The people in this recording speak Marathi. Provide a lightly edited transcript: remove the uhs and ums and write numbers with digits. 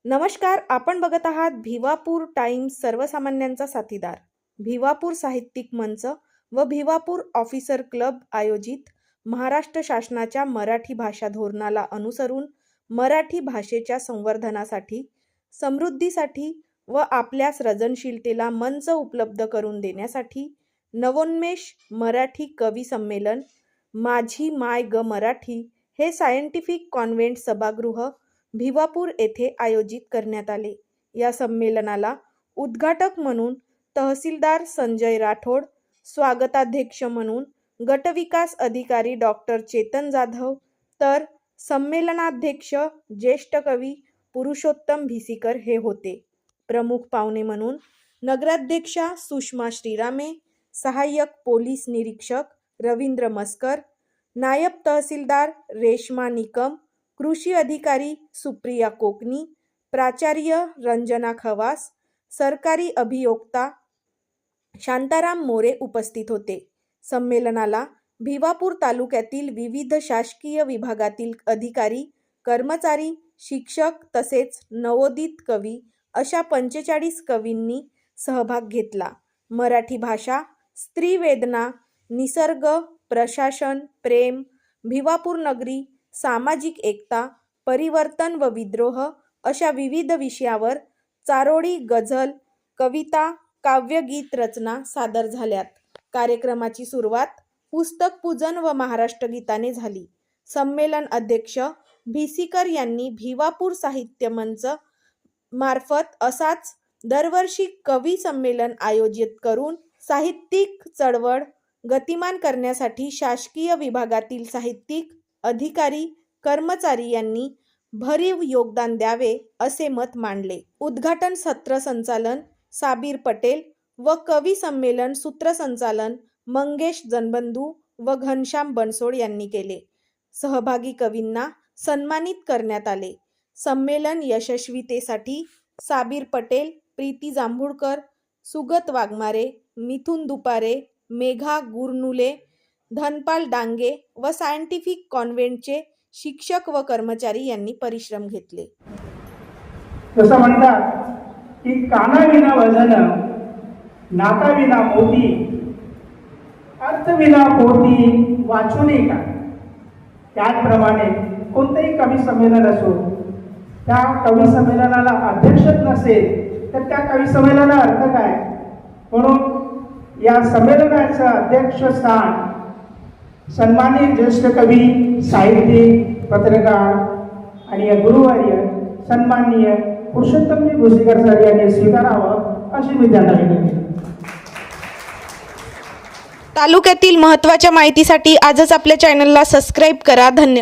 नमस्कार, आपण बघत आहात भिवापूर टाइम्स, सर्वसामान्यांचा साथीदार. भिवापूर साहित्यिक मंच व भिवापूर ऑफिसर क्लब आयोजित महाराष्ट्र शासनाच्या मराठी भाषा धोरणाला अनुसरून मराठी भाषेच्या संवर्धनासाठी, समृद्धीसाठी व आपल्या सृजनशीलतेला मंच उपलब्ध करून देण्यासाठी नवोन्मेष मराठी कवी संमेलन माझी माय ग मराठी हे सायंटिफिक कॉन्व्हेंट सभागृह भिवापूर येथे आयोजित करण्यात आले. या संमेलनाला उद्घाटक म्हणून तहसीलदार संजय राठोड, स्वागताध्यक्ष म्हणून गटविकास अधिकारी डॉक्टर चेतन जाधव, तर संमेलनाध्यक्ष ज्येष्ठ कवी पुरुषोत्तम भिसीकर हे होते. प्रमुख पाहुणे म्हणून नगराध्यक्षा सुषमा श्रीरामे, सहाय्यक पोलीस निरीक्षक रवींद्र मस्कर, नायब तहसीलदार रेश्मा निकम, कृषी अधिकारी सुप्रिया कोकनी, प्राचार्य रंजना खवास, सरकारी अभियोक्ता शांताराम मोरे उपस्थित होते. संमेलनाला भिवापूर तालुक्यातील विविध शासकीय विभागातील अधिकारी, कर्मचारी, शिक्षक तसेच नवोदित कवी अशा 45 कवींनी सहभाग घेतला. मराठी भाषा, स्त्रीवेदना, निसर्ग, प्रशासन, प्रेम, भिवापूर नगरी, सामाजिक एकता, परिवर्तन व विद्रोह अशा विविध विषयावर चारोळी, गझल, कविता, काव्यगीत रचना सादर झाल्यात. कार्यक्रमाची सुरुवात पुस्तक पूजन व महाराष्ट्र गीताने झाली. संमेलन अध्यक्ष भिसीकर यांनी भिवापूर साहित्य मंच मार्फत असाच दरवर्षी कवी संमेलन आयोजित करून साहित्यिक चळवळ गतिमान करण्यासाठी शासकीय विभागातील साहित्यिक, अधिकारी, कर्मचारी यांनी भरीव योगदान द्यावे असे मत मांडले. उद्घाटन सत्र संचालन साबीर पटेल व कवी संमेलन सूत्रसंचालन मंगेश जनबंधू व घनश्याम बनसोड यांनी केले. सहभागी कवींना सन्मानित करण्यात आले. संमेलन यशस्वीतेसाठी साबीर पटेल, प्रीती जांभूळकर, सुगत वाघमारे, मिथुन दुपारे, मेघा गुरनुले, धनपाल डांगे व सायंटिफिक कॉन्व्हेंटचे शिक्षक व कर्मचारी यांनी परिश्रम घेतले. जसं म्हणतात की कानाविना वजन, नाकाविना मोती, अर्थविना पोती वाचूने का. त्याचप्रमाणे कोणतेही कवी संमेलन असो, त्या कवी संमेलनाला अध्यक्षच नसेल तर त्या कवी संमेलनाला अर्थ काय. म्हणून या संमेलनाचं अध्यक्षस्थान सन्मानित ज्येष्ठ कवी, साहित्यिक, पत्रकार आणि गुरुवर्य सन्माननीय पुरुषोत्तम भिसीकर सर यांनी स्वीकारावं अशी मी त्यांना विनंती करतो. तालुक्यातील महत्त्वाच्या माहितीसाठी आजच आपल्या चॅनलला सबस्क्राईब करा. धन्यवाद.